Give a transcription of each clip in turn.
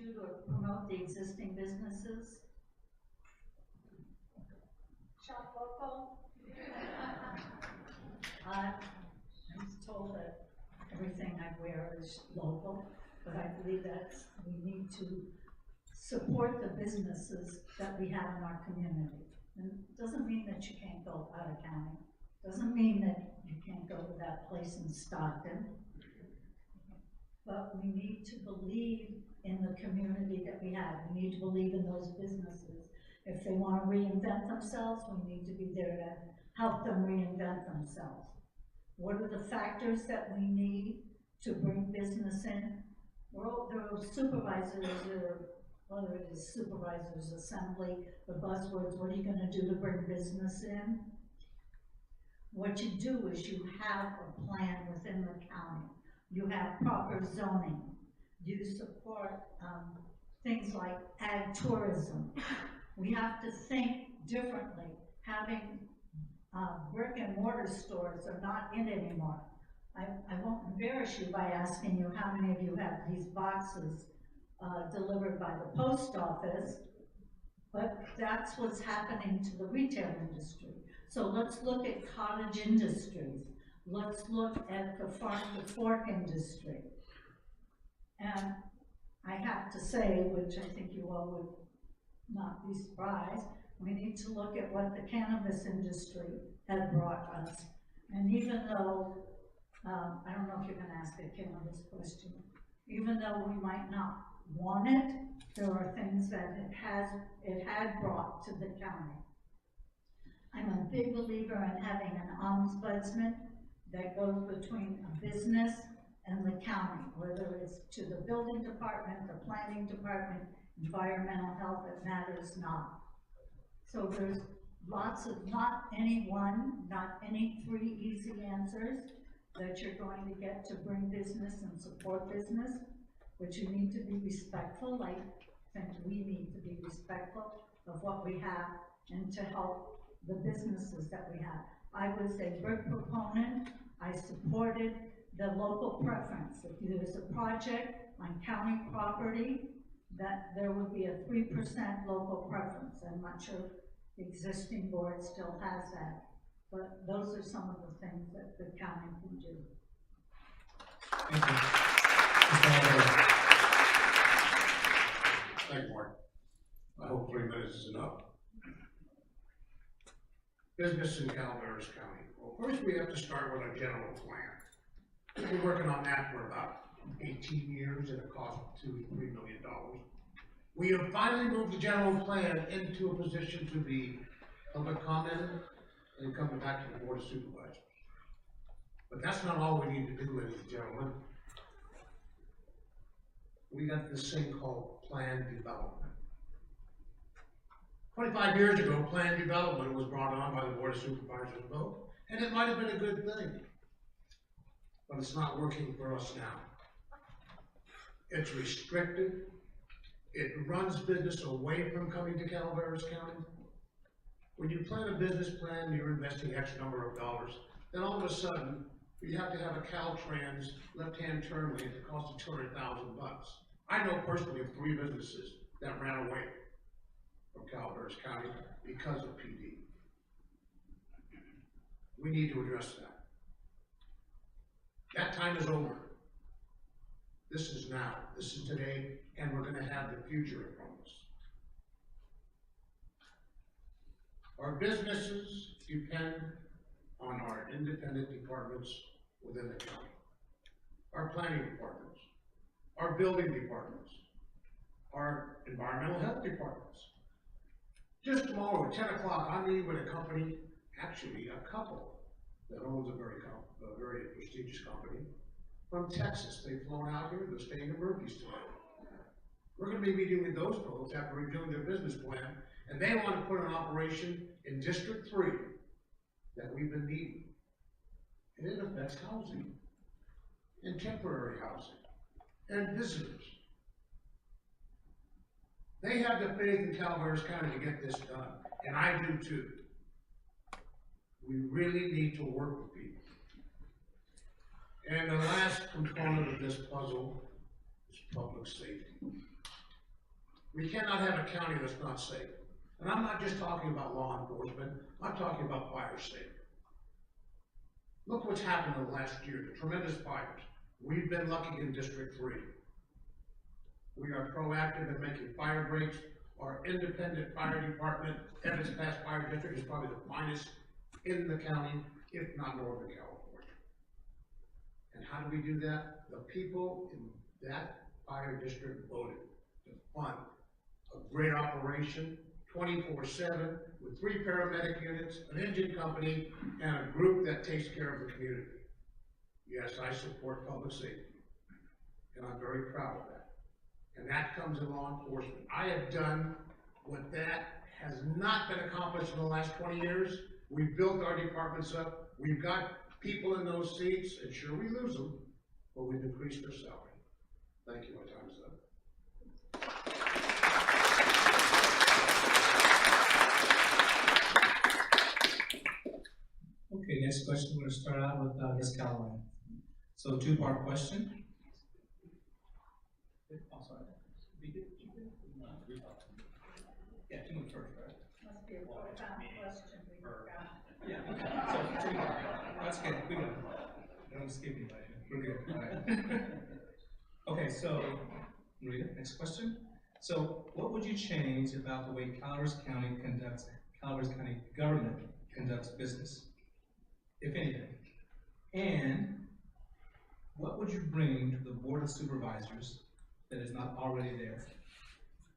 do to promote the existing businesses? Shop local. I was told that everything I wear is local, but I believe that we need to support the businesses that we have in our community. And it doesn't mean that you can't go out of county. Doesn't mean that you can't go to that place in Stockton. But we need to believe in the community that we have. We need to believe in those businesses. If they want to reinvent themselves, we need to be there to help them reinvent themselves. What are the factors that we need to bring business in? Well, there are supervisors, whether it is supervisors, assembly, the buzzwords, what are you going to do to bring business in? What you do is you have a plan within the county. You have proper zoning. You support things like ag tourism. We have to think differently. Having brick and mortar stores are not in anymore. I won't embarrass you by asking you how many of you have these boxes delivered by the post office, but that's what's happening to the retail industry. So let's look at cottage industries. Let's look at the farm to fork industry. And I have to say, which I think you all would not be surprised, we need to look at what the cannabis industry had brought us. And even though, I don't know if you're going to ask a cannabis question, even though we might not want it, there are things that it had brought to the county. I'm a big believer in having an ombudsman that goes between a business and the county, whether it's to the building department, the planning department, environmental health, it matters not. So there's lots of, not any one, not any three easy answers that you're going to get to bring business and support business, but you need to be respectful. I think we need to be respectful of what we have and to help the businesses that we have. I was a brick proponent. I supported the local preference. If there's a project on county property, that there would be a 3% local preference. I'm not sure the existing board still has that, but those are some of the things that the county can do. Thank you. Thank you, Mark. I hope 3 minutes is enough. Business in Calaveras County. Well, first we have to start with a general plan. We've been working on that for about 18 years at a cost of $2 to $3 million. We have finally moved the general plan into a position to be public comment and coming back to the Board of Supervisors. But that's not all we need to do, ladies and gentlemen. We got this thing called plan development. 25 years ago, plan development was brought on by the Board of Supervisors vote, and it might have been a good thing. But it's not working for us now. It's restricted. It runs business away from coming to Calaveras County. When you plan a business plan, you're investing X number of dollars, then all of a sudden, you have to have a Caltrans left-hand turn lane that costs $200,000. I know personally of 3 businesses that ran away from Calaveras County because of PD. We need to address that. That time is over. This is now, this is today, and we're gonna have the future in front of us. Our businesses depend on our independent departments within the county. Our planning departments, our building departments, our environmental health departments. Just tomorrow at 10 o'clock, I'm meeting with a company, actually a couple, that owns a very prestigious company from Texas. They've flown out here, they're staying in Murfreesboro. We're gonna be meeting with those folks after reviewing their business plan, and they want to put an operation in District 3 that we've been needing. And it affects housing, and temporary housing, and visitors. They have the faith in Calaveras County to get this done, and I do too. We really need to work with people. And the last component of this puzzle is public safety. We cannot have a county that's not safe. And I'm not just talking about law enforcement, I'm talking about fire safety. Look what's happened in the last year, the tremendous fires. We've been lucky in District 3. We are proactive in making fire breaks. Our independent fire department, Evans Pass Fire District, is probably the finest in the county, if not Northern California. And how do we do that? The people in that fire district voted to fund a great operation, 24/7, with 3 paramedic units, an engine company, and a group that takes care of the community. Yes, I support public safety, and I'm very proud of that. And that comes in law enforcement. I have done what that has not been accomplished in the last 20 years. We've built our departments up. We've got people in those seats, and sure, we lose them, but we've increased their salary. Thank you, my time is up. Okay, next question, we're gonna start out with Ms. Callaway. So 2-part question. Oh, sorry. Yeah, you went first, right? Must be a profound question we forgot. Yeah, okay, so 2-part. That's good, we got it. Don't skip anybody, we're good, all right. Okay, so, Maria, next question. So, what would you change about the way Calaveras County government conducts business, if anything? And what would you bring to the Board of Supervisors that is not already there?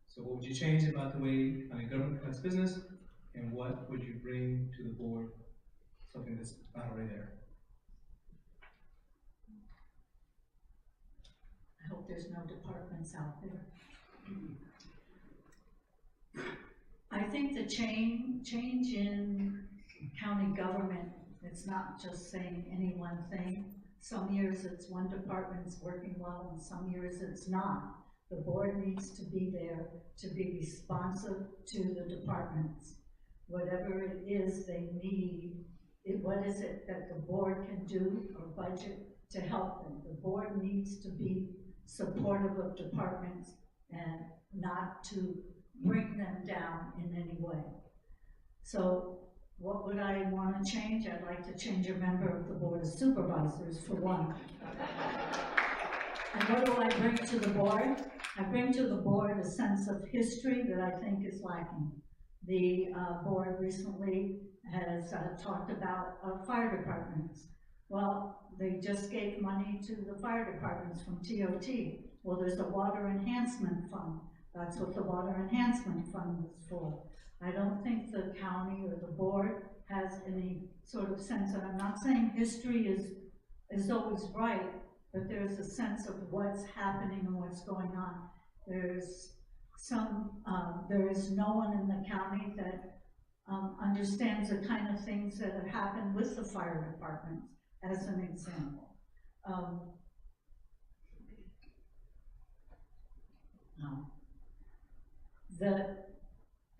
So what would you change about the way county government conducts business, and what would you bring to the board, something that's not already there? I hope there's no departments out there. I think the change in county government, it's not just saying any one thing. Some years it's one department's working well, and some years it's not. The board needs to be there to be responsive to the departments. Whatever it is they need, what is it that the board can do or budget to help them? The board needs to be supportive of departments and not to bring them down in any way. So what would I want to change? I'd like to change a member of the Board of Supervisors, for one. And what do I bring to the board? I bring to the board a sense of history that I think is lacking. The board recently has talked about fire departments. Well, they just gave money to the fire departments from TOT. Well, there's a water enhancement fund. That's what the water enhancement fund is for. I don't think the county or the board has any sort of sense, and I'm not saying history is always right, but there's a sense of what's happening and what's going on. There is no one in the county that understands the kind of things that have happened with the fire departments, as an example. The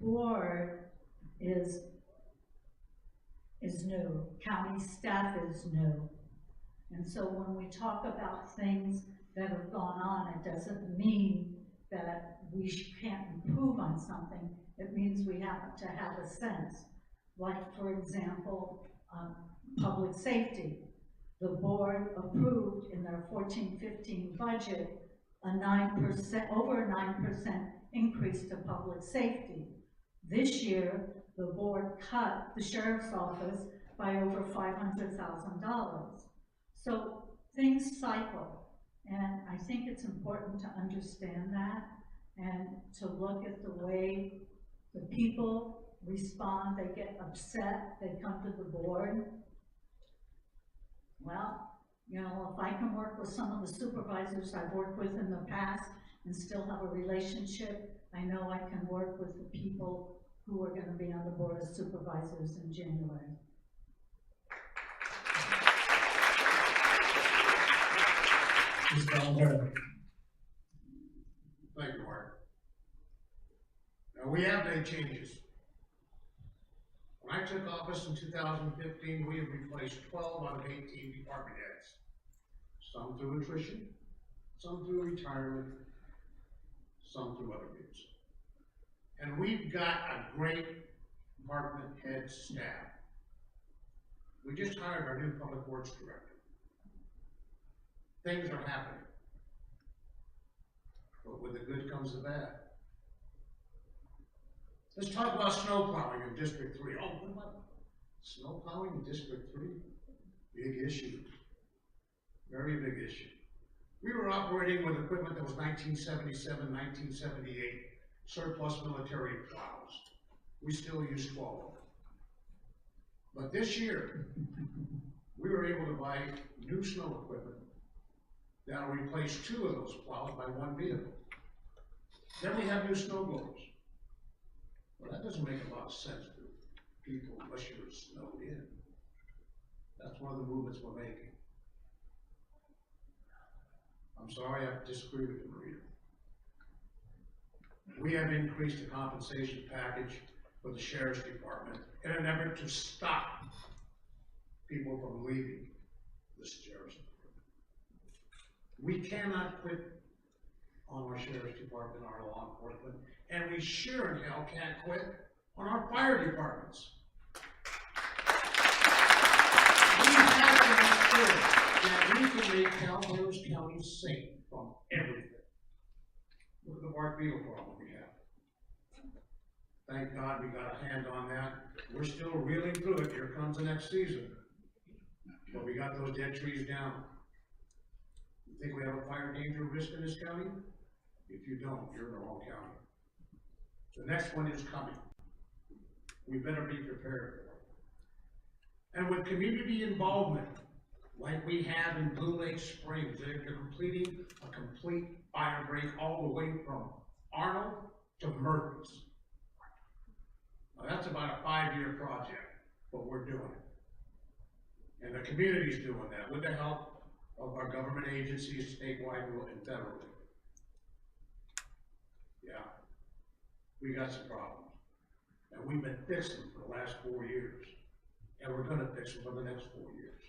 board is new, county staff is new. And so when we talk about things that have gone on, it doesn't mean that we can't improve on something. It means we have to have a sense. Like, for example, public safety. The board approved in their 14-15 budget a 9%, over a 9% increase to public safety. This year, the board cut the sheriff's office by over $500,000. So things cycle, and I think it's important to understand that and to look at the way the people respond. They get upset, they come to the board. Well, you know, if I can work with some of the supervisors I've worked with in the past and still have a relationship, I know I can work with the people who are going to be on the Board of Supervisors in January. Thank you, Mark. Now, we have made changes. When I took office in 2015, we have replaced 12 out of 18 department heads. Some through attrition, some through retirement, some through other means. And we've got a great department head staff. We just hired our new public works director. Things are happening. But with the good comes the bad. Let's talk about snow plowing in District 3. Oh, what about snow plowing in District 3? Big issue. Very big issue. We were operating with equipment that was 1977, 1978, surplus military plows. We still use 12 of them. But this year, we were able to buy new snow equipment that'll replace 2 of those plows by 1 vehicle. Then we have new snow blowers. Well, that doesn't make a lot of sense to people unless you're snowed in. That's one of the movements we're making. I'm sorry, I disagree with you, Maria. We have increased the compensation package for the sheriff's department in an effort to stop people from leaving the sheriff's department. We cannot quit on our sheriff's department, our law enforcement, and we sure in hell can't quit on our fire departments. We have to make sure that we can make Calaveras County safe from everything. Look at the Bart Beetle problem we have. Thank God we got a hand on that. We're still reeling through it. Here comes the next season. But we got those dead trees down. You think we have a fire danger risk in this county? If you don't, you're in the wrong county. The next one is coming. We better be prepared for it. And with community involvement, like we have in Blue Lake Springs, they're completing a complete fire break all the way from Arnold to Murphy's. Now that's about a 5-year project, but we're doing it. And the community's doing that with the help of our government agencies, statewide and federally. Yeah, we got some problems. And we've been fixing them for the last 4 years. And we're gonna fix them for the next 4 years.